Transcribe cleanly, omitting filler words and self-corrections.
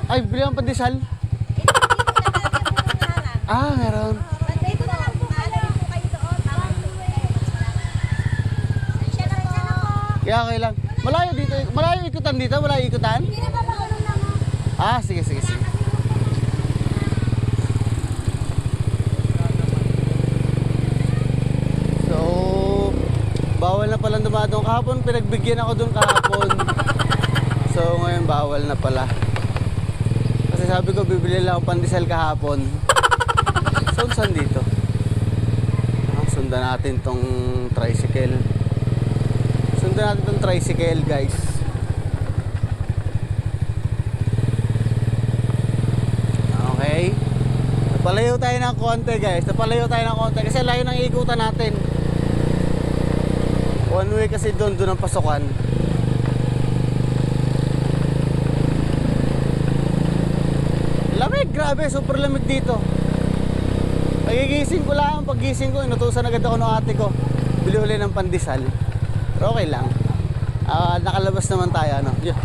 Ay, bili ang pandesal. Ah, meron. Dito na lang po kayo. Kayo doon. Siya na po. Yeah, okay lang. Malayo dito. Malayo ikutan dito. Malayo ikutan. Hindi na papakulong na mo. Ah, sige, sige, sige. So, bawal na palang dumadong kahapon. Pinagbigyan ako dun kahapon. So, ngayon bawal na pala. Kasi sabi ko, bibili lang ako pandesal kahapon. So, saan dito? Sundan natin tong tricycle. Sundan natin tong tricycle, guys. Okay. Napalayo tayo ng konti, guys. Napalayo tayo ng konti. Kasi layo ng ikutan natin. One way kasi doon ang pasukan. Lamig, grabe. Super lamig dito. Pagigising ko lang. Paggising ko, inutusan agad ako ng ate ko. Bili uli ng pandesal. Pero okay lang. Nakalabas naman tayo, ano. Yeah.